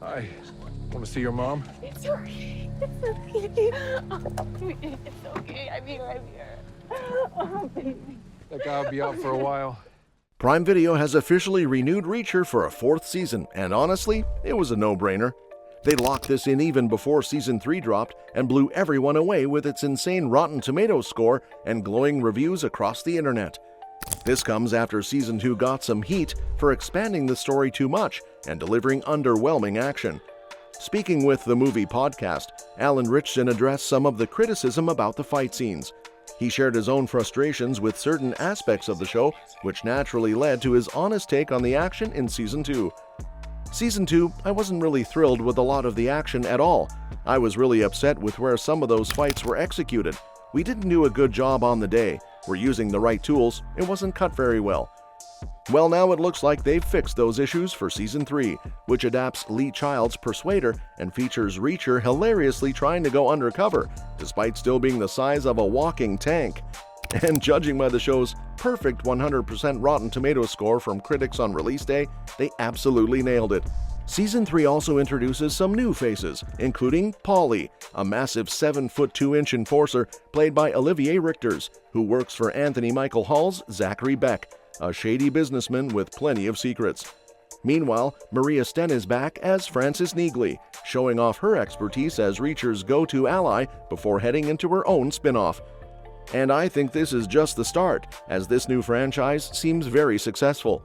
Hi. Want to see your mom? It's okay. It's okay. It's okay. I'm here. Oh, baby. That guy will be out for a while. Prime Video has officially renewed Reacher for a 4th season, and honestly, it was a no-brainer. They locked this in even before Season 3 dropped and blew everyone away with its insane Rotten Tomatoes score and glowing reviews across the internet. This comes after Season 2 got some heat for expanding the story too much and delivering underwhelming action. Speaking with the Movie Podcast, Alan Ritchson addressed some of the criticism about the fight scenes. He shared his own frustrations with certain aspects of the show, which naturally led to his honest take on the action in Season 2. Season 2, I wasn't really thrilled with a lot of the action at all. I was really upset with where some of those fights were executed. We didn't do a good job on the day. We're using the right tools. It wasn't cut very well. Well, now it looks like they've fixed those issues for Season 3, which adapts Lee Child's Persuader and features Reacher hilariously trying to go undercover, despite still being the size of a walking tank. And judging by the show's perfect 100% Rotten Tomatoes score from critics on release day, they absolutely nailed it. Season 3 also introduces some new faces, including Polly, a massive 7'2" enforcer played by Olivier Richters, who works for Anthony Michael Hall's Zachary Beck, a shady businessman with plenty of secrets. Meanwhile, Maria Sten is back as Frances Neagley, showing off her expertise as Reacher's go-to ally before heading into her own spin-off. And I think this is just the start, as this new franchise seems very successful.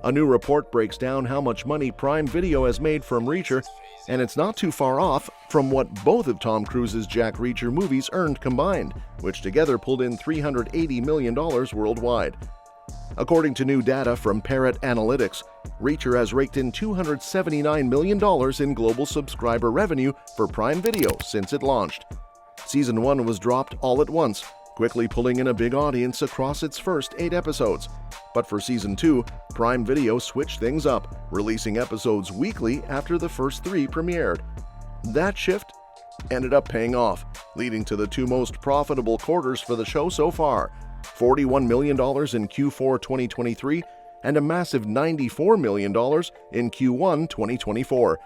A new report breaks down how much money Prime Video has made from Reacher, and it's not too far off from what both of Tom Cruise's Jack Reacher movies earned combined, which together pulled in $380 million worldwide. According to new data from Parrot Analytics, Reacher has raked in $279 million in global subscriber revenue for Prime Video since it launched. Season 1 was dropped all at once, quickly pulling in a big audience across its first 8 episodes. But for Season 2, Prime Video switched things up, releasing episodes weekly after the first 3 premiered. That shift ended up paying off, leading to the 2 most profitable quarters for the show so far, $41 million in Q4 2023 and a massive $94 million in Q1 2024.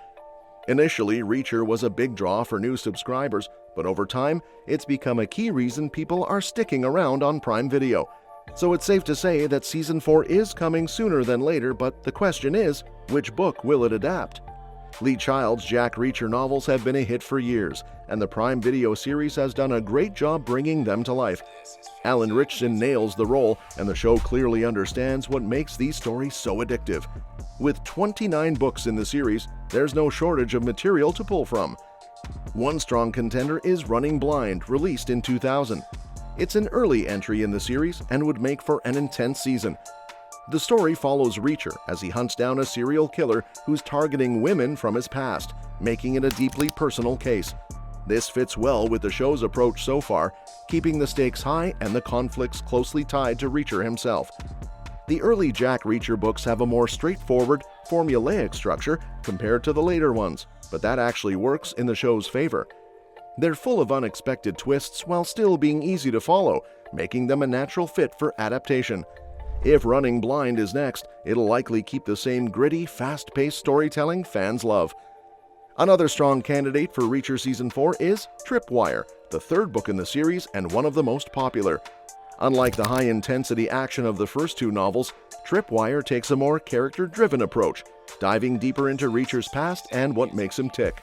Initially, Reacher was a big draw for new subscribers, but over time, it's become a key reason people are sticking around on Prime Video. So it's safe to say that Season 4 is coming sooner than later, but the question is, which book will it adapt? Lee Child's Jack Reacher novels have been a hit for years, and the Prime Video series has done a great job bringing them to life. Alan Ritchson nails the role, and the show clearly understands what makes these stories so addictive. With 29 books in the series, there's no shortage of material to pull from. One strong contender is Running Blind, released in 2000. It's an early entry in the series and would make for an intense season. The story follows Reacher as he hunts down a serial killer who's targeting women from his past, making it a deeply personal case. This fits well with the show's approach so far, keeping the stakes high and the conflicts closely tied to Reacher himself. The early Jack Reacher books have a more straightforward, formulaic structure compared to the later ones, but that actually works in the show's favor. They're full of unexpected twists while still being easy to follow, making them a natural fit for adaptation. If Running Blind is next, it'll likely keep the same gritty, fast-paced storytelling fans love. Another strong candidate for Reacher Season 4 is Tripwire, the 3rd book in the series and one of the most popular. Unlike the high-intensity action of the first 2 novels, Tripwire takes a more character-driven approach, diving deeper into Reacher's past and what makes him tick.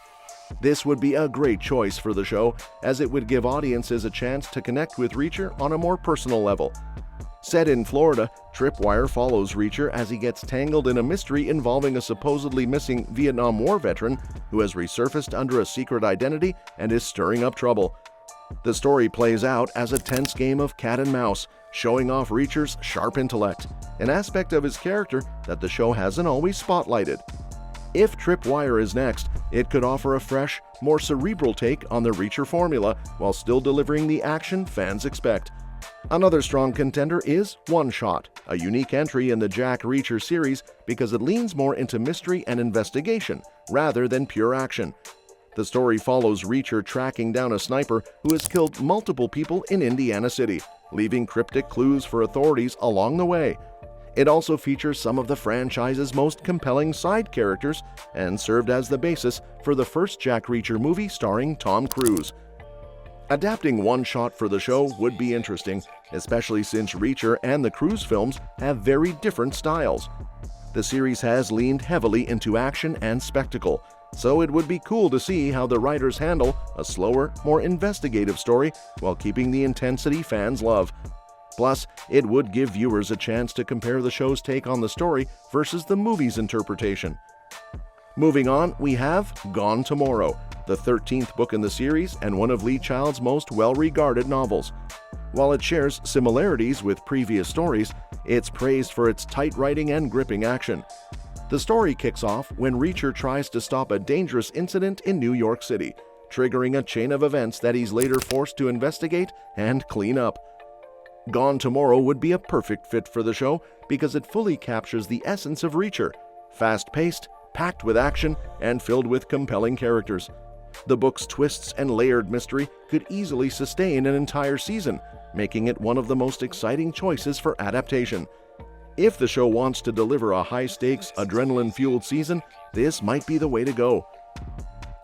This would be a great choice for the show, as it would give audiences a chance to connect with Reacher on a more personal level. Set in Florida, Tripwire follows Reacher as he gets tangled in a mystery involving a supposedly missing Vietnam War veteran who has resurfaced under a secret identity and is stirring up trouble. The story plays out as a tense game of cat and mouse, showing off Reacher's sharp intellect, an aspect of his character that the show hasn't always spotlighted. If Tripwire is next, it could offer a fresh, more cerebral take on the Reacher formula while still delivering the action fans expect. Another strong contender is One Shot, a unique entry in the Jack Reacher series because it leans more into mystery and investigation rather than pure action. The story follows Reacher tracking down a sniper who has killed multiple people in Indiana City, leaving cryptic clues for authorities along the way. It also features some of the franchise's most compelling side characters and served as the basis for the first Jack Reacher movie starring Tom Cruise. Adapting one shot for the show would be interesting, especially since Reacher and the Cruise films have very different styles. The series has leaned heavily into action and spectacle, so it would be cool to see how the writers handle a slower, more investigative story while keeping the intensity fans love. Plus, it would give viewers a chance to compare the show's take on the story versus the movie's interpretation. Moving on, we have Gone Tomorrow, the 13th book in the series and one of Lee Child's most well-regarded novels. While it shares similarities with previous stories, it's praised for its tight writing and gripping action. The story kicks off when Reacher tries to stop a dangerous incident in New York City, triggering a chain of events that he's later forced to investigate and clean up. Gone Tomorrow would be a perfect fit for the show because it fully captures the essence of Reacher, fast-paced, packed with action, and filled with compelling characters. The book's twists and layered mystery could easily sustain an entire season, making it one of the most exciting choices for adaptation. If the show wants to deliver a high-stakes, adrenaline-fueled season, this might be the way to go.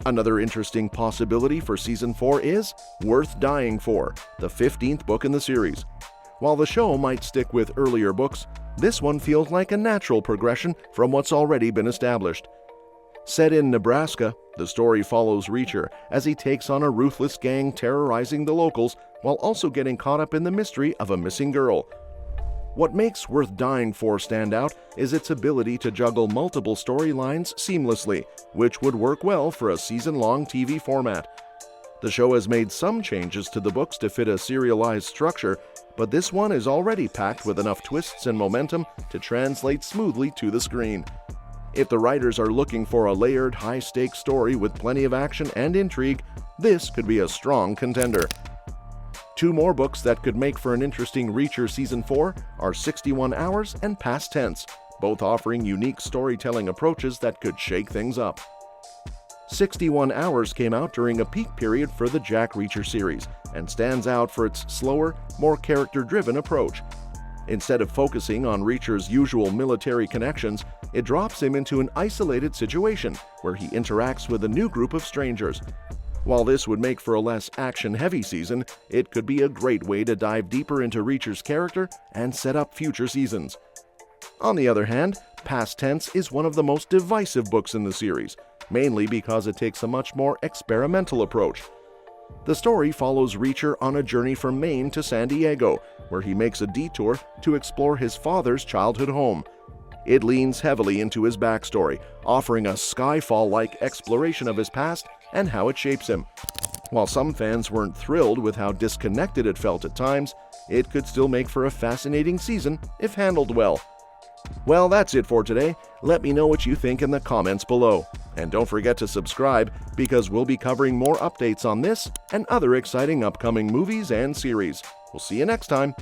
Another interesting possibility for Season 4 is Worth Dying For, the 15th book in the series. While the show might stick with earlier books, this one feels like a natural progression from what's already been established. Set in Nebraska, the story follows Reacher as he takes on a ruthless gang terrorizing the locals while also getting caught up in the mystery of a missing girl. What makes Worth Dying For stand out is its ability to juggle multiple storylines seamlessly, which would work well for a season-long TV format. The show has made some changes to the books to fit a serialized structure, but this one is already packed with enough twists and momentum to translate smoothly to the screen. If the writers are looking for a layered, high-stakes story with plenty of action and intrigue, this could be a strong contender. Two more books that could make for an interesting Reacher Season 4 are 61 Hours and Past Tense, both offering unique storytelling approaches that could shake things up. 61 Hours came out during a peak period for the Jack Reacher series and stands out for its slower, more character-driven approach. Instead of focusing on Reacher's usual military connections, it drops him into an isolated situation where he interacts with a new group of strangers. While this would make for a less action-heavy season, it could be a great way to dive deeper into Reacher's character and set up future seasons. On the other hand, Past Tense is one of the most divisive books in the series, mainly because it takes a much more experimental approach. The story follows Reacher on a journey from Maine to San Diego, where he makes a detour to explore his father's childhood home. It leans heavily into his backstory, offering a Skyfall-like exploration of his past and how it shapes him. While some fans weren't thrilled with how disconnected it felt at times, it could still make for a fascinating season if handled well. Well, that's it for today. Let me know what you think in the comments below. And don't forget to subscribe because we'll be covering more updates on this and other exciting upcoming movies and series. We'll see you next time.